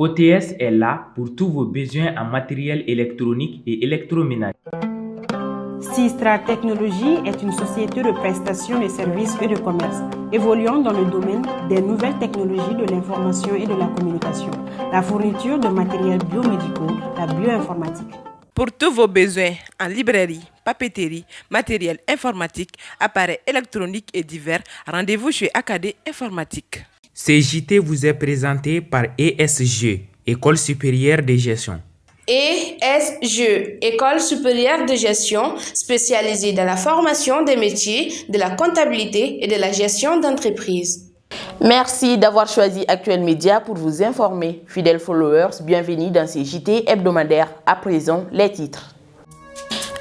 OTS est là pour tous vos besoins en matériel électronique et électroménager. Sistra Technologies est une société de prestations de services et de commerce, évoluant dans le domaine des nouvelles technologies de l'information et de la communication, la fourniture de matériels biomédicaux, la bioinformatique. Pour tous vos besoins en librairie, papeterie, matériel informatique, appareils électroniques et divers, rendez-vous chez AKD Informatique. CJT vous est présenté par ESG, École supérieure de gestion. ESG, École supérieure de gestion, spécialisée dans la formation des métiers de la comptabilité et de la gestion d'entreprise. Merci d'avoir choisi Actuel Média pour vous informer. Fidèles followers, bienvenue dans ces JT hebdomadaires. À présent, les titres.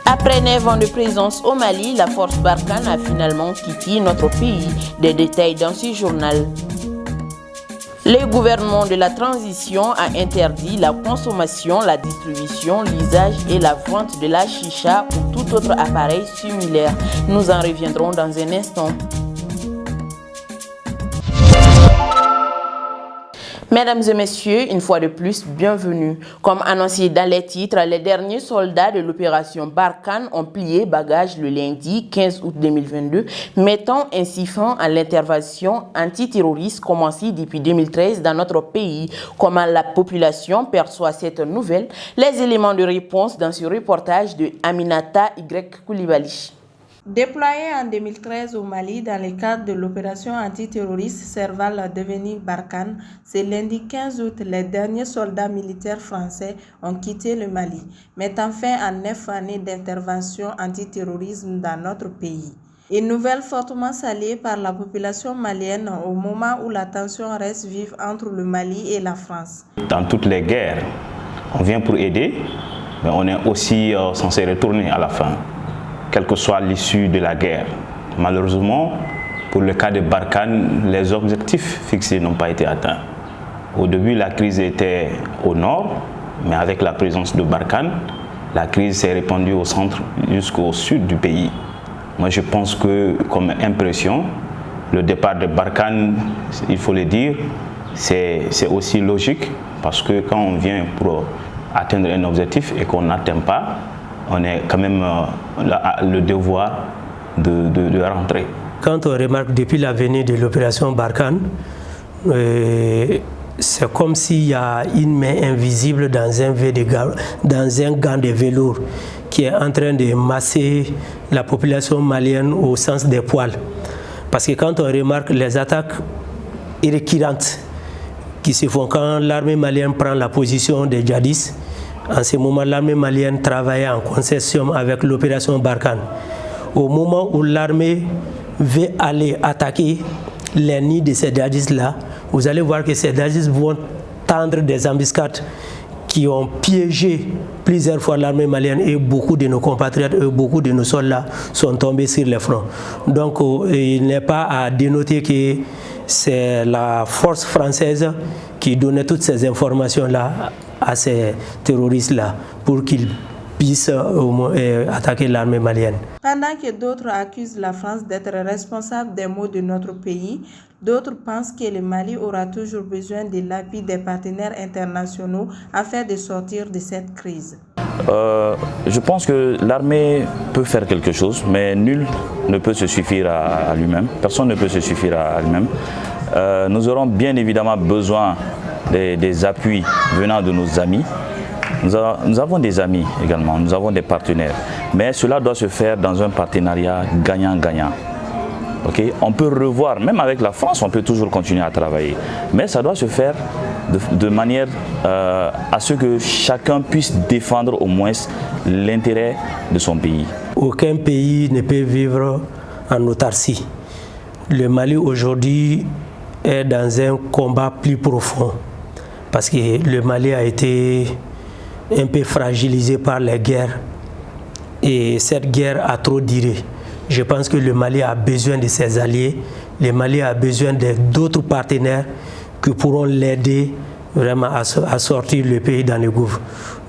Après 9 ans de présence au Mali, la force Barkhane a finalement quitté notre pays. Des détails dans ce journal. Le gouvernement de la transition a interdit la consommation, la distribution, l'usage et la vente de la chicha ou tout autre appareil similaire. Nous en reviendrons dans un instant. Mesdames et messieurs, une fois de plus, bienvenue. Comme annoncé dans les titres, les derniers soldats de l'opération Barkhane ont plié bagages le lundi 15 août 2022, mettant ainsi fin à l'intervention antiterroriste commencée depuis 2013 dans notre pays. Comment la population perçoit cette nouvelle? Les éléments de réponse dans ce reportage de Aminata Y. Koulibaly. Déployé en 2013 au Mali dans le cadre de l'opération antiterroriste servant à devenir Barkhane, ce lundi 15 août, les derniers soldats militaires français ont quitté le Mali, mettant fin à 9 années d'intervention antiterrorisme dans notre pays. Une nouvelle fortement saluée par la population malienne au moment où la tension reste vive entre le Mali et la France. Dans toutes les guerres, on vient pour aider, mais on est aussi censé retourner à la fin, quelle que soit l'issue de la guerre. Malheureusement, pour le cas de Barkhane, les objectifs fixés n'ont pas été atteints. Au début, la crise était au nord, mais avec la présence de Barkhane, la crise s'est répandue au centre jusqu'au sud du pays. Moi, je pense que, comme impression, le départ de Barkhane, il faut le dire, c'est aussi logique, parce que quand on vient pour atteindre un objectif et qu'on n'atteint pas, on a quand même le devoir de rentrer. Quand on remarque depuis la venue de l'opération Barkhane, c'est comme s'il y a une main invisible dans un gant de velours qui est en train de masser la population malienne au sens des poils. Parce que quand on remarque les attaques récurrentes qui se font quand l'armée malienne prend la position des djihadistes, en ce moment, l'armée malienne travaillait en concession avec l'opération Barkhane. Au moment où l'armée veut aller attaquer les nids de ces djihadistes-là, vous allez voir que ces djihadistes vont tendre des embuscades qui ont piégé plusieurs fois l'armée malienne et beaucoup de nos compatriotes et beaucoup de nos soldats sont tombés sur les fronts. Donc, il n'est pas à dénoter que c'est la force française qui donnait toutes ces informations-là à ces terroristes-là pour qu'ils puissent attaquer l'armée malienne. Pendant que d'autres accusent la France d'être responsable des maux de notre pays, d'autres pensent que le Mali aura toujours besoin de l'appui des partenaires internationaux afin de sortir de cette crise. Je pense que l'armée peut faire quelque chose, mais nul ne peut se suffire à lui-même. Personne ne peut se suffire à lui-même. Nous aurons bien évidemment besoin des appuis venant de nos amis. Nous avons des amis également, nous avons des partenaires. Mais cela doit se faire dans un partenariat gagnant-gagnant. Okay? On peut revoir, même avec la France, on peut toujours continuer à travailler. Mais ça doit se faire de manière à ce que chacun puisse défendre au moins l'intérêt de son pays. Aucun pays ne peut vivre en autarcie. Le Mali aujourd'hui est dans un combat plus profond parce que le Mali a été un peu fragilisé par les guerres et cette guerre a trop duré. Je pense que le Mali a besoin de ses alliés, le Mali a besoin d'autres partenaires qui pourront l'aider vraiment à sortir le pays dans le gouffre.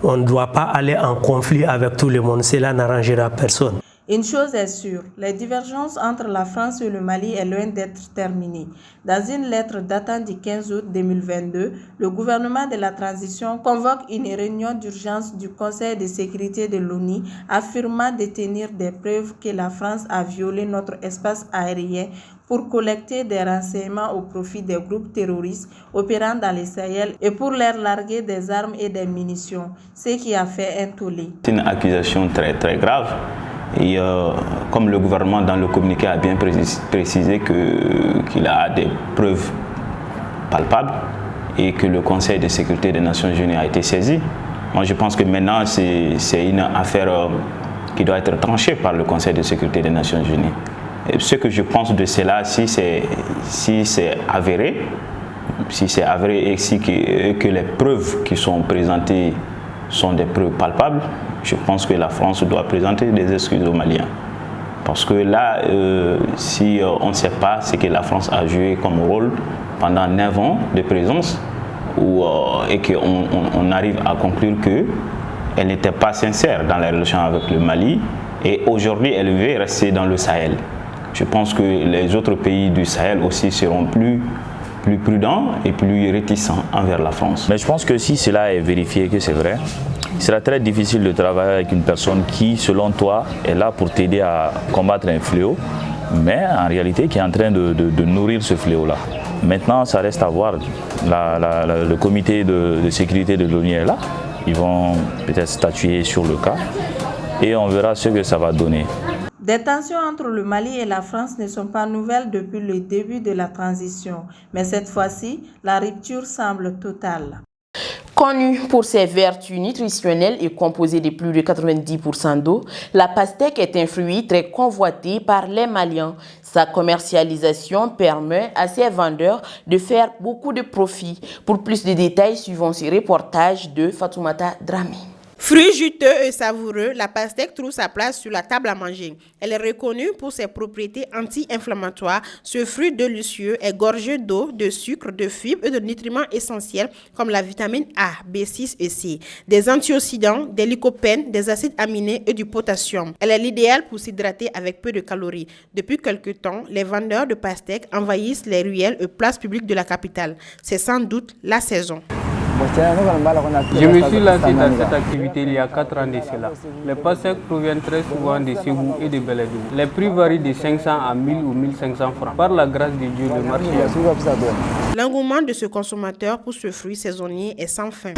On ne doit pas aller en conflit avec tout le monde, cela n'arrangera personne. Une chose est sûre, les divergences entre la France et le Mali est loin d'être terminées. Dans une lettre datant du 15 août 2022, le gouvernement de la transition convoque une réunion d'urgence du Conseil de sécurité de l'ONU affirmant détenir des preuves que la France a violé notre espace aérien pour collecter des renseignements au profit des groupes terroristes opérant dans les Sahel et pour leur larguer des armes et des munitions, ce qui a fait un tollé. C'est une accusation très très grave. Et comme le gouvernement dans le communiqué a bien précisé qu'il a des preuves palpables et que le Conseil de sécurité des Nations Unies a été saisi, moi je pense que maintenant c'est une affaire qui doit être tranchée par le Conseil de sécurité des Nations Unies. Et ce que je pense de cela, si c'est avéré et que les preuves qui sont présentées sont des preuves palpables, je pense que la France doit présenter des excuses aux Maliens. Parce que là, si on ne sait pas ce que la France a joué comme rôle pendant 9 ans de présence, et qu'on arrive à conclure qu'elle n'était pas sincère dans les relations avec le Mali, et aujourd'hui elle veut rester dans le Sahel. Je pense que les autres pays du Sahel aussi seront plus prudents et plus réticents envers la France. Mais je pense que si cela est vérifié que c'est vrai, il sera très difficile de travailler avec une personne qui, selon toi, est là pour t'aider à combattre un fléau, mais en réalité qui est en train de nourrir ce fléau-là. Maintenant, ça reste à voir. Le comité de sécurité de l'ONU est là. Ils vont peut-être statuer sur le cas et on verra ce que ça va donner. Des tensions entre le Mali et la France ne sont pas nouvelles depuis le début de la transition, mais cette fois-ci, la rupture semble totale. Connue pour ses vertus nutritionnelles et composée de plus de 90% d'eau, la pastèque est un fruit très convoité par les Maliens. Sa commercialisation permet à ses vendeurs de faire beaucoup de profit. Pour plus de détails, suivons ce reportage de Fatoumata Dramé. Fruit juteux et savoureux, la pastèque trouve sa place sur la table à manger. Elle est reconnue pour ses propriétés anti-inflammatoires. Ce fruit délicieux est gorgé d'eau, de sucre, de fibres et de nutriments essentiels comme la vitamine A, B6 et C, des antioxydants, des lycopènes, des acides aminés et du potassium. Elle est l'idéal pour s'hydrater avec peu de calories. Depuis quelque temps, les vendeurs de pastèques envahissent les ruelles et places publiques de la capitale. C'est sans doute la saison. Je me suis lancé dans cette activité il y a 4 ans de cela. Les pastèques proviennent très souvent de Ségou et de Beledou. Les prix varient de 500 à 1000 ou 1500 francs. Par la grâce de Dieu, le marché est... L'engouement de ce consommateur pour ce fruit saisonnier est sans fin.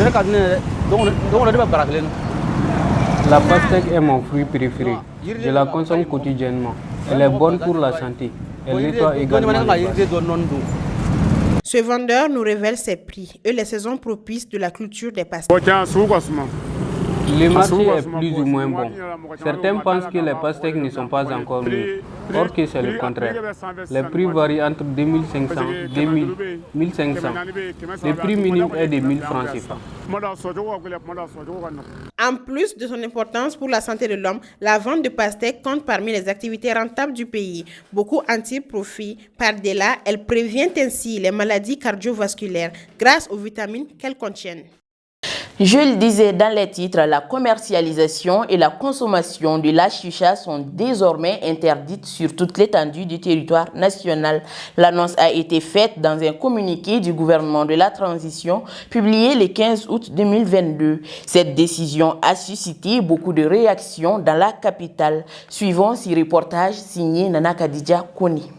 La pastèque est mon fruit préféré. Je la consomme quotidiennement. Elle est bonne pour la santé. Elle nettoie également les poches. Ce vendeur nous révèle ses prix et les saisons propices de la culture des pastèques. Le marché est plus ou moins bon. Certains pensent que les pastèques ne sont pas encore mûres, or que c'est le contraire. Les prix varient entre 2500 et 2000, 1500. Le prix minimum est de 1000 francs CFA. En plus de son importance pour la santé de l'homme, la vente de pastèques compte parmi les activités rentables du pays. Beaucoup en tirent profit. Par-delà, elle prévient ainsi les maladies cardiovasculaires grâce aux vitamines qu'elles contiennent. Je le disais dans les titres, la commercialisation et la consommation de la chicha sont désormais interdites sur toute l'étendue du territoire national. L'annonce a été faite dans un communiqué du gouvernement de la transition publié le 15 août 2022. Cette décision a suscité beaucoup de réactions dans la capitale. Suivons ce reportage signé Nana Kadidja Koni.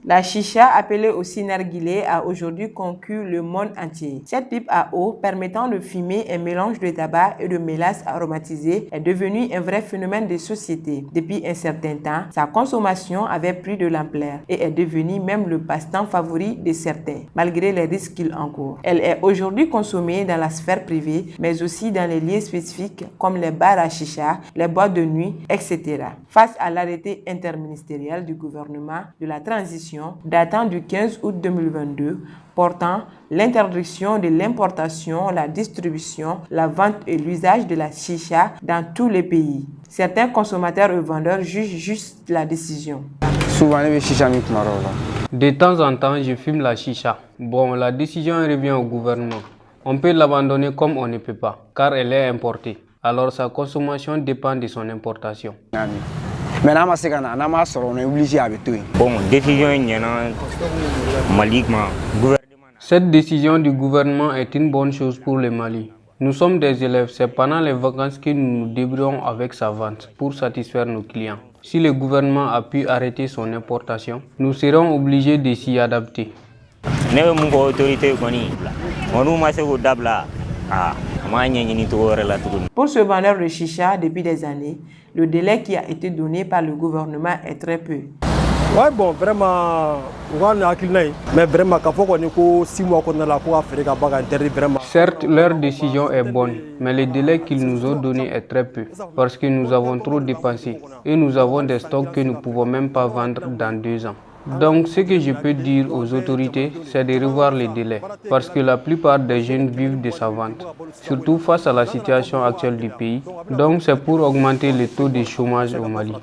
La chicha, appelée aussi narguilé, a aujourd'hui conquis le monde entier. Cette pipe à eau permettant de fumer un mélange de tabac et de mélasse aromatisée est devenue un vrai phénomène de société. Depuis un certain temps, sa consommation avait pris de l'ampleur et est devenue même le passe-temps favori de certains, malgré les risques qu'il encourt. Elle est aujourd'hui consommée dans la sphère privée, mais aussi dans les lieux spécifiques comme les bars à chicha, les boîtes de nuit, etc. Face à l'arrêté interministériel du gouvernement de la transition datant du 15 août 2022 portant l'interdiction de l'importation, la distribution, la vente et l'usage de la chicha dans tous les pays. Certains consommateurs et vendeurs jugent juste la décision. De temps en temps, je fume la chicha. Bon, la décision revient au gouvernement. On peut l'abandonner comme on ne peut pas, car elle est importée. Alors sa consommation dépend de son importation. Cette décision du gouvernement est une bonne chose pour le Mali. Nous sommes des élèves, c'est pendant les vacances que nous nous débrouillons avec sa vente pour satisfaire nos clients. Si le gouvernement a pu arrêter son importation, nous serons obligés de s'y adapter. Pour ce vendeur de chicha, depuis des années, le délai qui a été donné par le gouvernement est très peu. Ouais, bon, vraiment, mais vraiment, certes, leur décision est bonne, mais le délai qu'ils nous ont donné est très peu, parce que nous avons trop dépensé et nous avons des stocks que nous ne pouvons même pas vendre dans 2 ans. Donc, ce que je peux dire aux autorités, c'est de revoir les délais, parce que la plupart des jeunes vivent de sa vente, surtout face à la situation actuelle du pays. Donc, c'est pour augmenter le taux de chômage au Mali.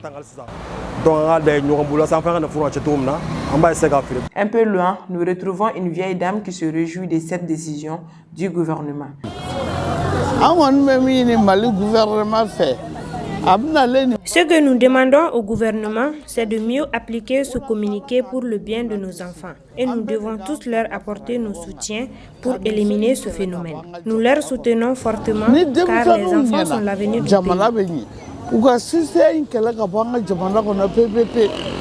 Un peu loin, nous retrouvons une vieille dame qui se réjouit de cette décision du gouvernement. Ce que nous demandons au gouvernement, c'est de mieux appliquer ce communiqué pour le bien de nos enfants. Et nous devons tous leur apporter nos soutiens pour éliminer ce phénomène. Nous leur soutenons fortement car les enfants sont l'avenir du pays.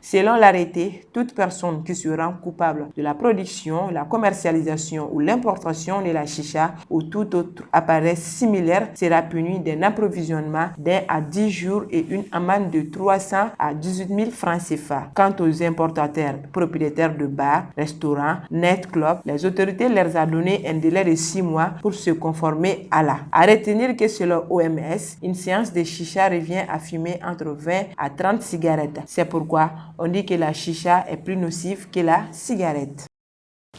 Selon l'arrêté, toute personne qui se rend coupable de la production, la commercialisation ou l'importation de la chicha ou tout autre appareil similaire sera punie d'un approvisionnement d'1 à 10 jours et une amende de 300 à 18 000 francs CFA. Quant aux importateurs, propriétaires de bars, restaurants, nightclubs, les autorités leur ont donné un délai de 6 mois pour se conformer à la. À retenir que selon OMS, une séance de chicha revient à fumer entre 20 à 30 cigarettes. C'est pourquoi on dit que la chicha est plus nocive que la cigarette.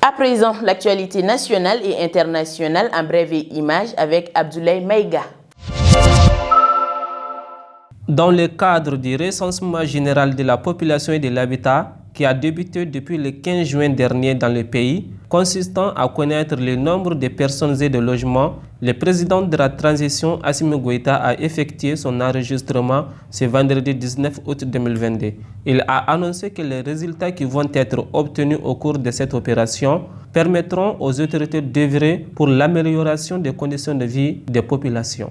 À présent, l'actualité nationale et internationale en brève image avec Abdoulaye Maïga. Dans le cadre du recensement général de la population et de l'habitat, qui a débuté depuis le 15 juin dernier dans le pays, consistant à connaître le nombre de personnes et de logements, le président de la transition, Assimi Goïta, a effectué son enregistrement ce vendredi 19 août 2022. Il a annoncé que les résultats qui vont être obtenus au cours de cette opération permettront aux autorités d'œuvrer pour l'amélioration des conditions de vie des populations.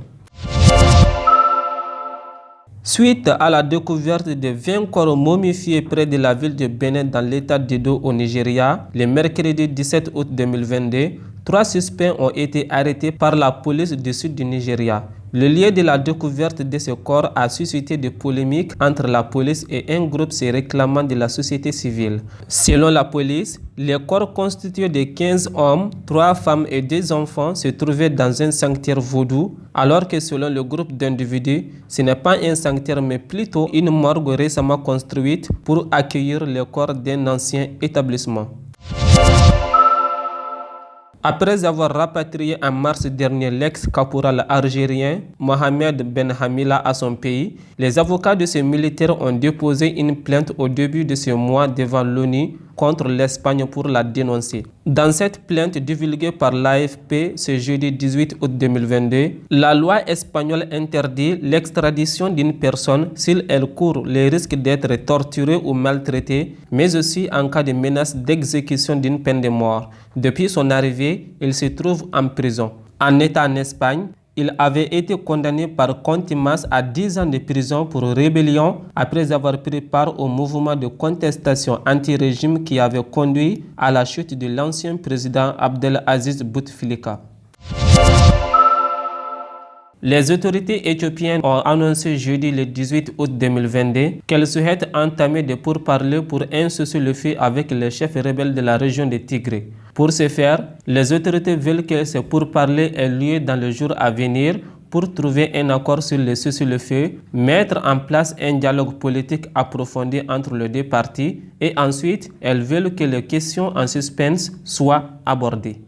Suite à la découverte de 20 corps momifiés près de la ville de Benin dans l'état d'Edo au Nigeria, le mercredi 17 août 2022, 3 suspects ont été arrêtés par la police du sud du Nigeria. Le lieu de la découverte de ce corps a suscité des polémiques entre la police et un groupe se réclamant de la société civile. Selon la police, les corps constitués de 15 hommes, 3 femmes et 2 enfants se trouvaient dans un sanctuaire vaudou, alors que selon le groupe d'individus, ce n'est pas un sanctuaire mais plutôt une morgue récemment construite pour accueillir les corps d'un ancien établissement. Après avoir rapatrié en mars dernier l'ex-caporal algérien Mohamed Ben Hamila à son pays, les avocats de ces militaires ont déposé une plainte au début de ce mois devant l'ONU contre l'Espagne pour la dénoncer. Dans cette plainte divulguée par l'AFP ce jeudi 18 août 2022, la loi espagnole interdit l'extradition d'une personne s'il elle court le risque d'être torturée ou maltraitée, mais aussi en cas de menace d'exécution d'une peine de mort. Depuis son arrivée, il se trouve en prison. En état en Espagne, il avait été condamné par contumace à 10 ans de prison pour rébellion après avoir pris part au mouvement de contestation anti-régime qui avait conduit à la chute de l'ancien président Abdelaziz Bouteflika. Les autorités éthiopiennes ont annoncé jeudi le 18 août 2022 qu'elles souhaitent entamer des pourparlers pour un cessez-le-feu avec les chefs rebelles de la région de Tigré. Pour ce faire, les autorités veulent que ces pourparlers aient lieu dans les jours à venir pour trouver un accord sur le cessez-le-feu, mettre en place un dialogue politique approfondi entre les deux parties et ensuite, elles veulent que les questions en suspens soient abordées.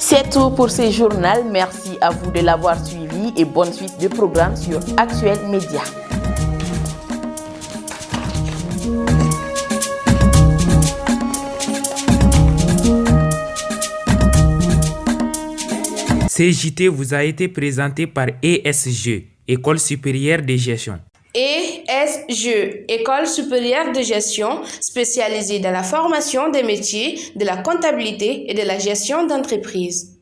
C'est tout pour ce journal. Merci à vous de l'avoir suivi et bonne suite de programmes sur Actuel Média. JT vous a été présenté par ESG, École supérieure de gestion. ESG, École supérieure de gestion, spécialisée dans la formation des métiers de la comptabilité et de la gestion d'entreprise.